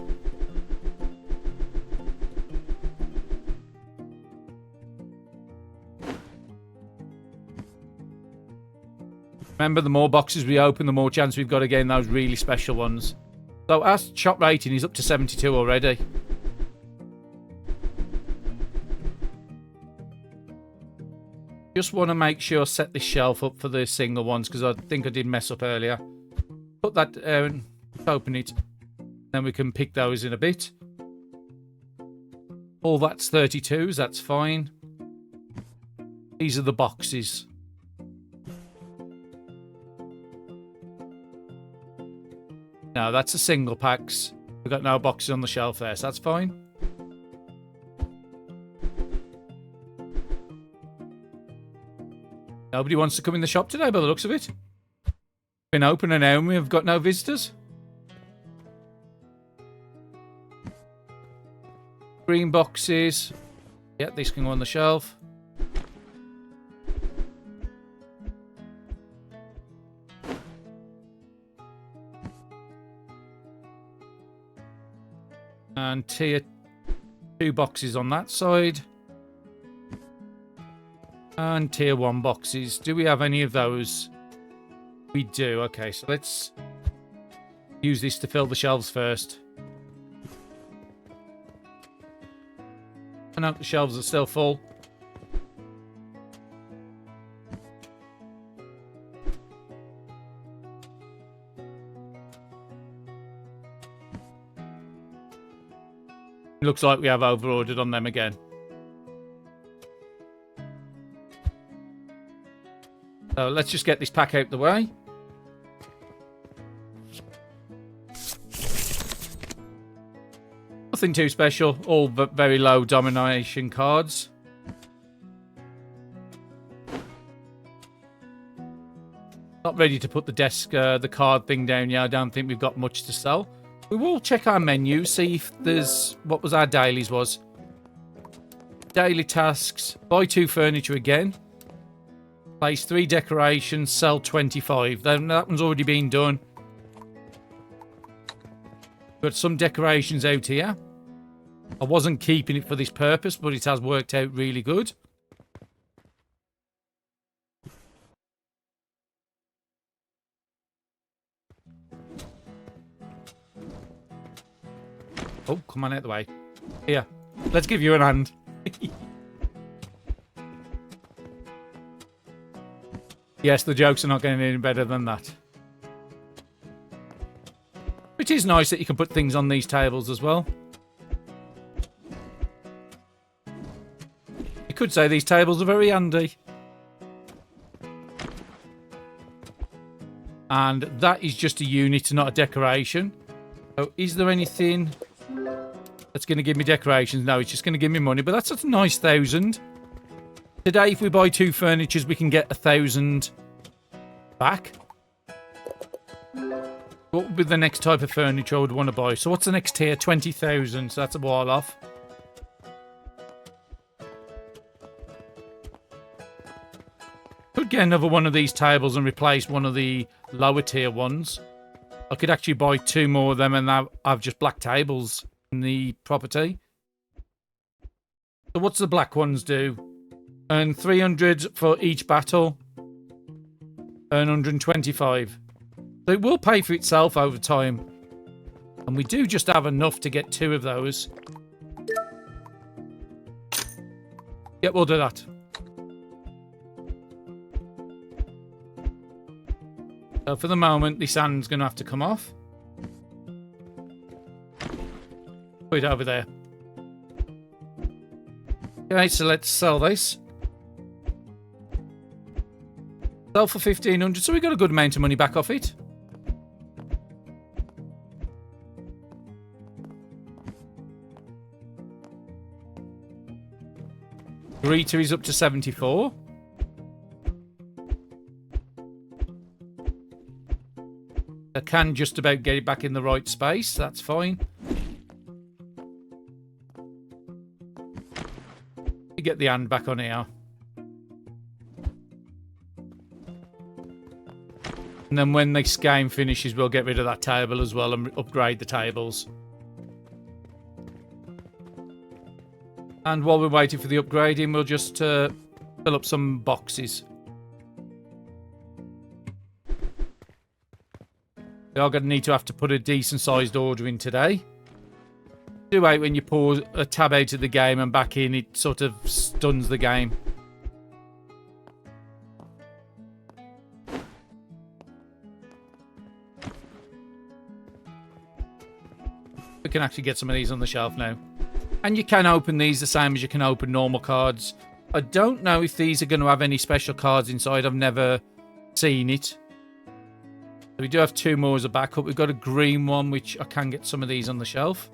Remember, the more boxes we open, the more chance we've got to gain those really special ones. So our shop rating is up to 72 already. Just want to make sure I set this shelf up for the single ones, because I think I did mess up earlier. Put that down, open it, then we can pick those in a bit. All that's 32s, that's fine. These are the boxes. No, that's a single packs. We've got no boxes on the shelf there, so that's fine. Nobody wants to come in the shop today by the looks of it. Been open an hour and we've got no visitors. Green boxes. Yeah, these can go on the shelf. And tier 2 boxes on that side. And tier 1 boxes. Do we have any of those? We do. Okay, so let's use this to fill the shelves first. I know the shelves are still full. Looks like we have overordered on them again. So let's just get this pack out the way. Nothing too special. All very low domination cards. Not ready to put the desk, the card thing down yet. I don't think we've got much to sell. We will check our menu, see if there's... What was our dailies was? Daily tasks. Buy 2 furniture again. Place 3 decorations. Sell 25. That one's already been done. Got some decorations out here. I wasn't keeping it for this purpose, but it has worked out really good. Oh, come on out the way. Here, let's give you a hand. Yes, the jokes are not getting any better than that. It is nice that you can put things on these tables as well. You could say these tables are very handy. And that is just a unit, not a decoration. So is there anything that's going to give me decorations? No, it's just going to give me money, but that's a nice 1,000. Today, if we buy 2 furnitures, we can get 1,000 back. What would be the next type of furniture I would want to buy? So what's the next tier? 20,000, so that's a while off. Could get another one of these tables and replace one of the lower tier ones. I could actually buy 2 more of them and now I've just black tables in the property. So what's the black ones do? Earn 300 for each battle. Earn 125. So it will pay for itself over time. And we do just have enough to get 2 of those. Yep, we'll do that. So for the moment, this hand's going to have to come off. Put it over there. Okay, so let's sell this. Sell for 1,500, so we got a good amount of money back off it. Greeter is up to 74. I can just about get it back in the right space. That's fine. You get the hand back on here. And then when this game finishes, we'll get rid of that table as well and upgrade the tables. And while we're waiting for the upgrading, we'll just fill up some boxes. We are going to need to have to put a decent sized order in today. Do wait when you pull a tab out of the game and back in, it sort of stuns the game. We can actually get some of these on the shelf now. And you can open these the same as you can open normal cards. I don't know if these are going to have any special cards inside. I've never seen it. We do have 2 more as a backup. We've got a green one, which I can get some of these on the shelf.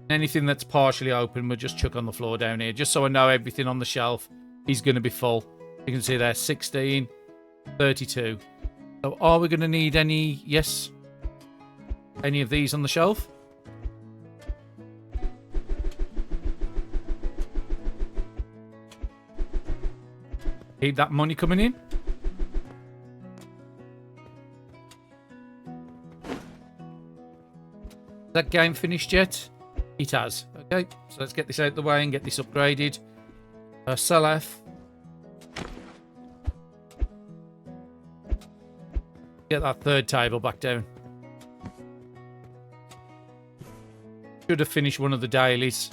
Anything that's partially open, we'll just chuck on the floor down here, just so I know everything on the shelf is going to be full. You can see there, 16, 32. So are we going to need any... Yes. Any of these on the shelf? Keep that money coming in. Is that game finished yet? It has. Okay, so let's get this out of the way and get this upgraded. Sell F. Get that 3rd table back down. Should have finished one of the dailies.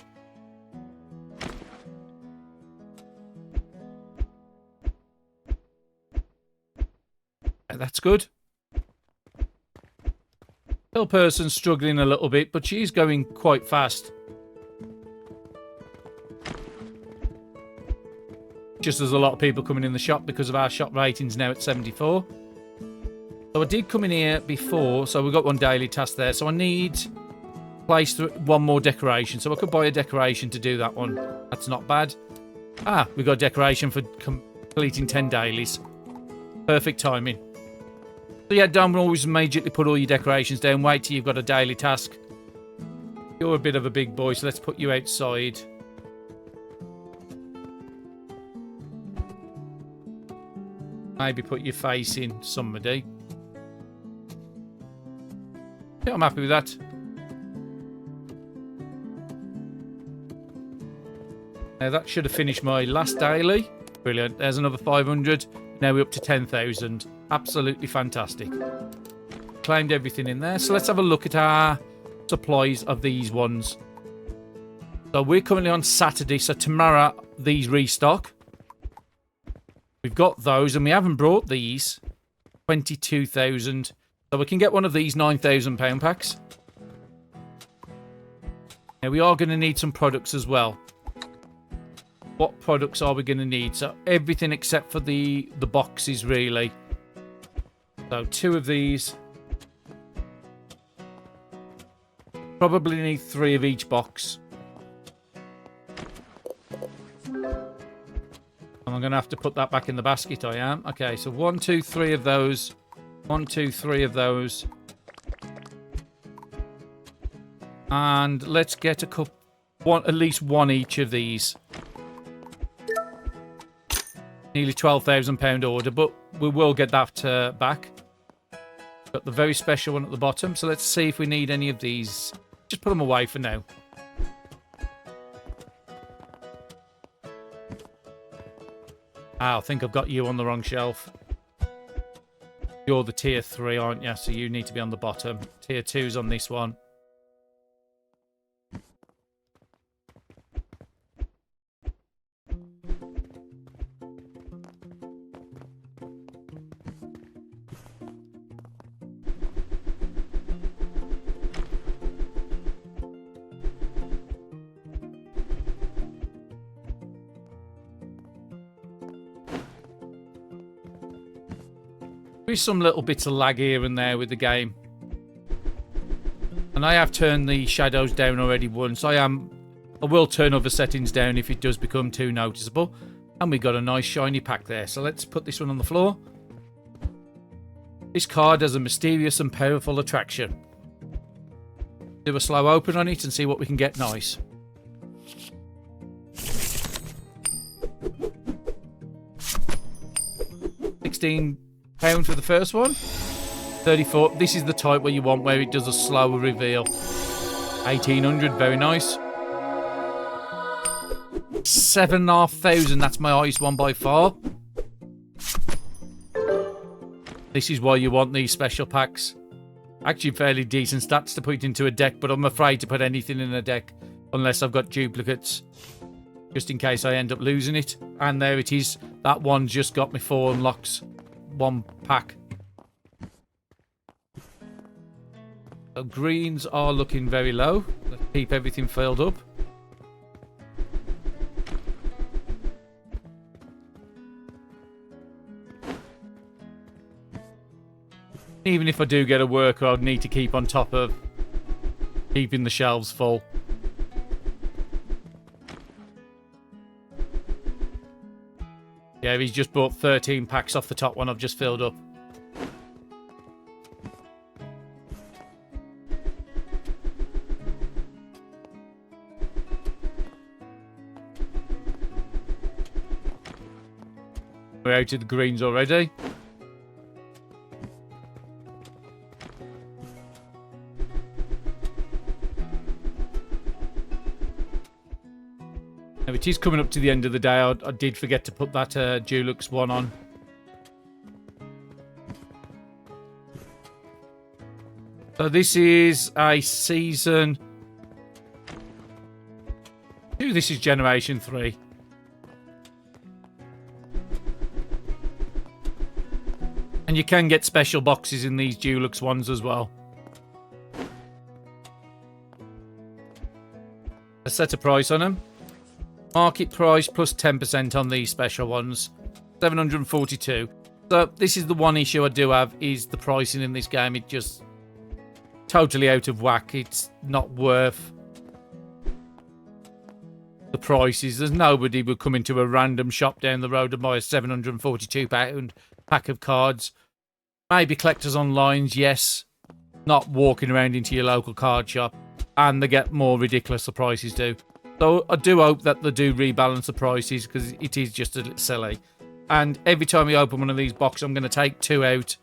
That's good. Little person's struggling a little bit, but she's going quite fast. Just as a lot of people coming in the shop because of our shop ratings now at 74. So I did come in here before, so we've got one daily task there. So I need to place one more decoration. So I could buy a decoration to do that one. That's not bad. Ah, we got a decoration for completing 10 dailies. Perfect timing. So yeah, don't always immediately put all your decorations down. Wait till you've got a daily task. You're a bit of a big boy, so let's put you outside. Maybe put your face in somebody. Yeah, I'm happy with that. Now that should have finished my last daily. Brilliant. There's another 500. Now we're up to 10,000. Absolutely fantastic. Claimed everything in there. So let's have a look at our supplies of these ones. So we're currently on Saturday. So tomorrow these restock. We've got those and we haven't brought these. 22,000. So we can get one of these £9,000 packs. Now we are going to need some products as well. What products are we going to need? So everything except for the boxes really. So 2 of these. Probably need 3 of each box. And I'm going to have to put that back in the basket, I am. Okay, so 1, 2, 3 of those. 1, 2, 3 of those. And let's get a couple, at least 1 each of these. Nearly £12,000 order, but we will get that back. Got the very special one at the bottom, so let's see if we need any of these. Just put them away for now. I think I've got you on the wrong shelf. You're the tier 3, aren't you? So you need to be on the bottom. Tier 2's on this one. There's some little bits of lag here and there with the game. And I have turned the shadows down already once. I will turn other settings down if it does become too noticeable. And we got a nice shiny pack there. So let's put this one on the floor. This card has a mysterious and powerful attraction. Do a slow open on it and see what we can get nice. £16 for the first one. 34. This is the type where you want, where it does a slower reveal. 1800, very nice. 7,500, that's my highest one by far. This is why you want these special packs. Actually fairly decent stats to put into a deck, but I'm afraid to put anything in a deck unless I've got duplicates, just in case I end up losing it. And there it is. That one just got me 4 unlocks. One pack. So greens are looking very low. Let's keep everything filled up. Even if I do get a worker, I'd need to keep on top of keeping the shelves full. Yeah, he's just bought 13 packs off the top one I've just filled up. We're out of the greens already. Now it is coming up to the end of the day. I did forget to put that Dulux one on. So this is a season 2. This is generation 3. And you can get special boxes in these Dulux ones as well. Let's set a price on them. Market price plus 10% on these special ones. 742. So this is the one issue I do have, is the pricing in this game. It just totally out of whack. It's not worth the prices. There's nobody would come into a random shop down the road and buy a £742 pack of cards. Maybe collectors online, yes. Not walking around into your local card shop. And they get more ridiculous, the prices do. So I do hope that they do rebalance the prices, because it is just a little silly. And every time we open one of these boxes, I'm going to take 2 out.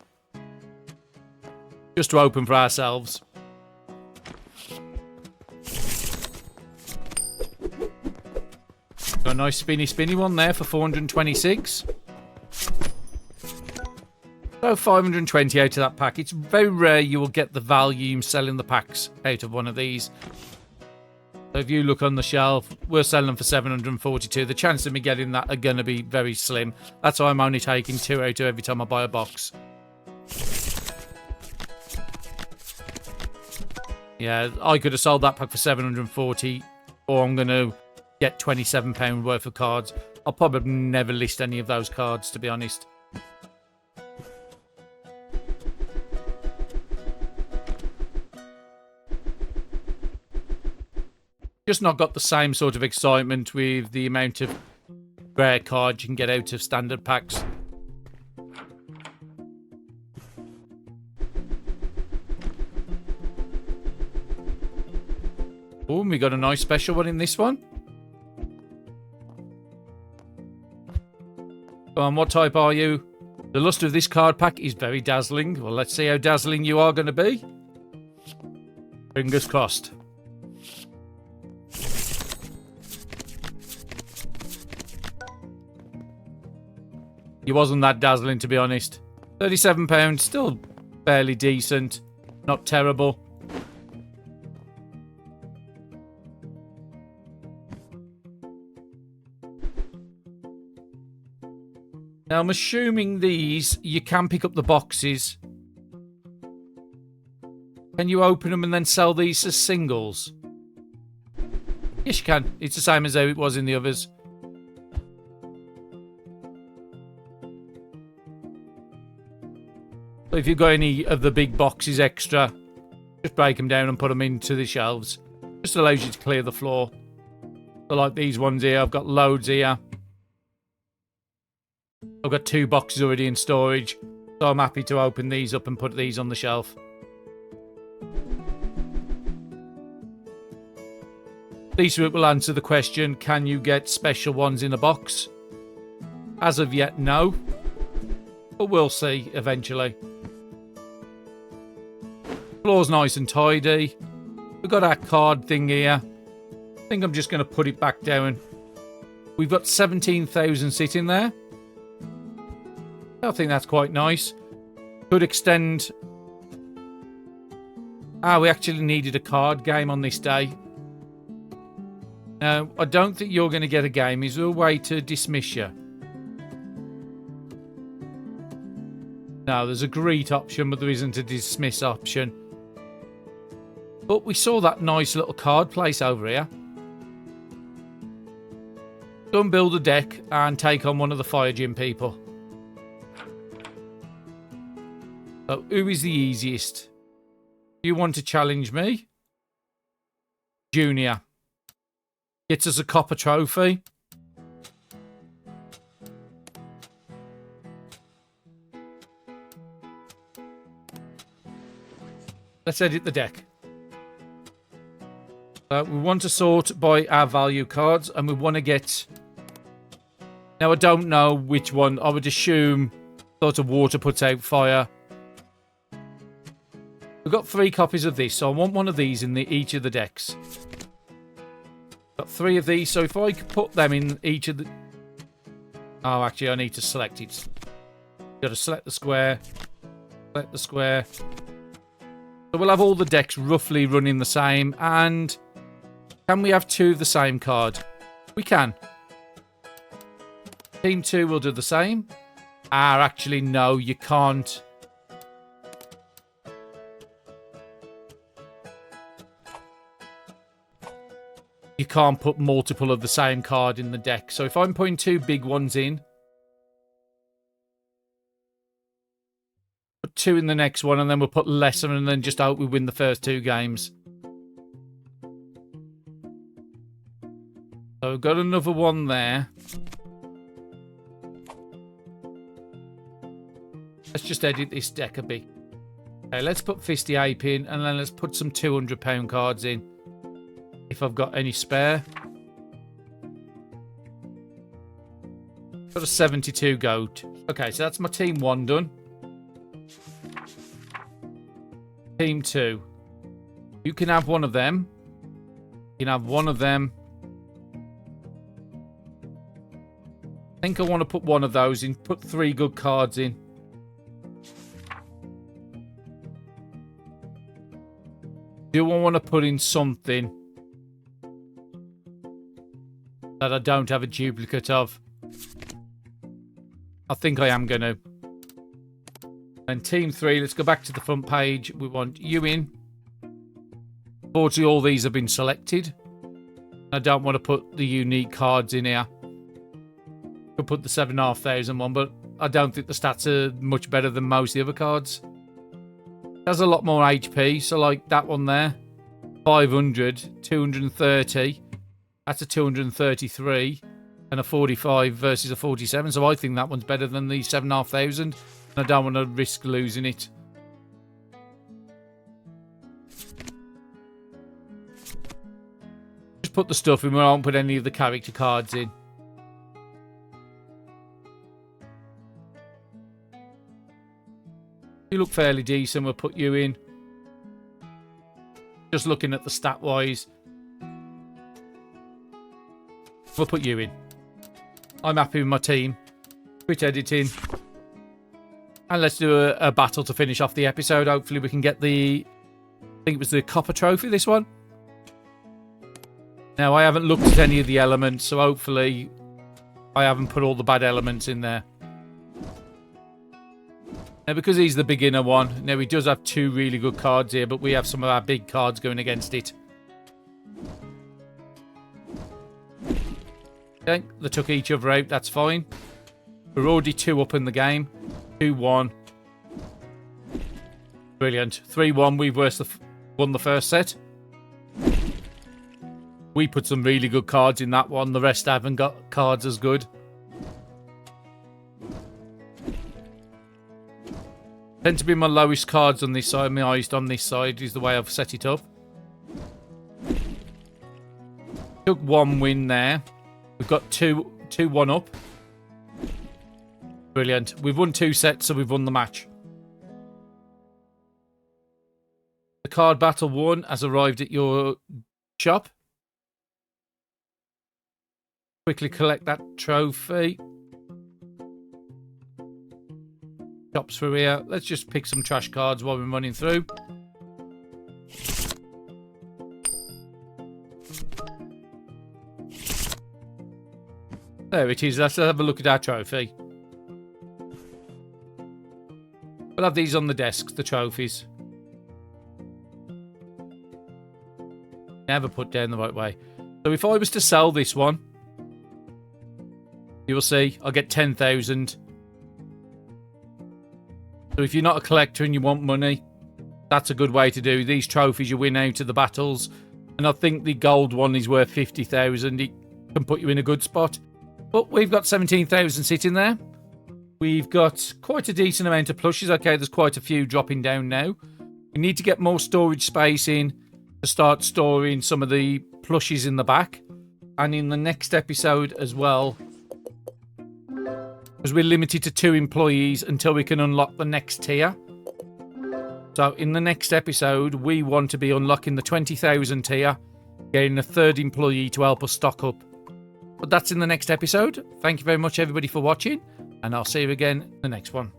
Just to open for ourselves. Got a nice spinny one there for 426. So 520 out of that pack. It's very rare you will get the volume selling the packs out of one of these. So if you look on the shelf, we're selling them for 742. The chances of me getting that are going to be very slim. That's why I'm only taking 2 out of every time I buy a box. Yeah, I could have sold that pack for 740, or I'm going to get £27 worth of cards. I'll probably never list any of those cards, to be honest. Just not got the same sort of excitement with the amount of rare cards you can get out of standard packs. Oh, we got a nice special one in this one. Go on, what type are you? The luster of this card pack is very dazzling. Well, let's see how dazzling you are going to be. Fingers crossed. He wasn't that dazzling, to be honest. £37, still fairly decent. Not terrible. Now, I'm assuming these, you can pick up the boxes. Can you open them and then sell these as singles? Yes, you can. It's the same as how it was in the others. So if you've got any of the big boxes extra, just break them down and put them into the shelves. Just allows you to clear the floor. So like these ones here, I've got loads here. I've got 2 boxes already in storage, so I'm happy to open these up and put these on the shelf. At least it will answer the question, can you get special ones in a box? As of yet, no. But we'll see eventually. Floor's nice and tidy. We've got our card thing here. I think I'm just going to put it back down. We've got 17,000 sitting there. I think that's quite nice. Could extend. We actually needed a card game on this day. Now, I don't think you're going to get a game. Is there a way to dismiss you? No, there's a greet option, but there isn't a dismiss option. But we saw that nice little card place over here. Go and build a deck and take on one of the fire gym people. So, who is the easiest? Do you want to challenge me? Junior. Gets us a copper trophy. Let's edit the deck. We want to sort by our value cards, and we want to get... Now, I don't know which one. I would assume sort of water puts out fire. We've got 3 copies of this, so I want one of these in each of the decks. Got 3 of these, so if I could put them in each of the... Oh, actually, I need to select it. Got to select the square. Select the square. So we'll have all the decks roughly running the same, and... Can we have 2 of the same card? We can. Team 2 will do the same. Actually, no, you can't. You can't put multiple of the same card in the deck. So if I'm putting 2 big ones in, put 2 in the next one, and then we'll put less, and then just hope we win the first 2 games. So we've got another one there. Let's just edit this deck a bit. Okay, let's put 50 ape in, and then let's put some £200 cards in. If I've got any spare. Got a 72 goat. Okay, so that's my team 1 done. Team 2. You can have one of them. You can have one of them. I think I want to put one of those in. Put 3 good cards in. Do I want to put in something that I don't have a duplicate of? I think I am going to. And team 3, let's go back to the front page. We want you in. Unfortunately, all these have been selected. I don't want to put the unique cards in here. Could put the 7,500 one, but I don't think the stats are much better than most of the other cards. It has a lot more HP, so like that one there. 500, 230. That's a 233 and a 45 versus a 47. So I think that one's better than the 7,500. And I don't want to risk losing it. Just put the stuff in. We won't put any of the character cards in. You look fairly decent. We'll put you in. Just looking at the stat wise. We'll put you in. I'm happy with my team. Quit editing. And let's do a battle to finish off the episode. Hopefully we can get the... I think it was the copper trophy, this one. Now, I haven't looked at any of the elements, so hopefully I haven't put all the bad elements in there. Now, because he's the beginner one, now he does have 2 really good cards here, but we have some of our big cards going against it. Okay, they took each other out, that's fine. We're already 2 up in the game. 2-1. Brilliant. 3-1, we've won the first set. We put some really good cards in that one. The rest haven't got cards as good. Tend to be my lowest cards on this side, my highest on this side is the way I've set it up. Took 1 win there. We've got 2-1 up. Brilliant. We've won 2 sets, so we've won the match. The card battle 1 has arrived at your shop. Quickly collect that trophy. Shops through here. Let's just pick some trash cards while we're running through. There it is. Let's have a look at our trophy. We'll have these on the desks, the trophies. Never put down the right way. So if I was to sell this one, you will see I'll get 10,000. So if you're not a collector and you want money, that's a good way to do. These trophies you win out of the battles. And I think the gold one is worth 50,000. It can put you in a good spot. But we've got 17,000 sitting there. We've got quite a decent amount of plushes. Okay, there's quite a few dropping down now. We need to get more storage space in to start storing some of the plushes in the back. And in the next episode as well, because we're limited to 2 employees until we can unlock the next tier. So in the next episode, we want to be unlocking the 20,000 tier, getting a 3rd employee to help us stock up. But that's in the next episode. Thank you very much, everybody, for watching, and I'll see you again in the next one.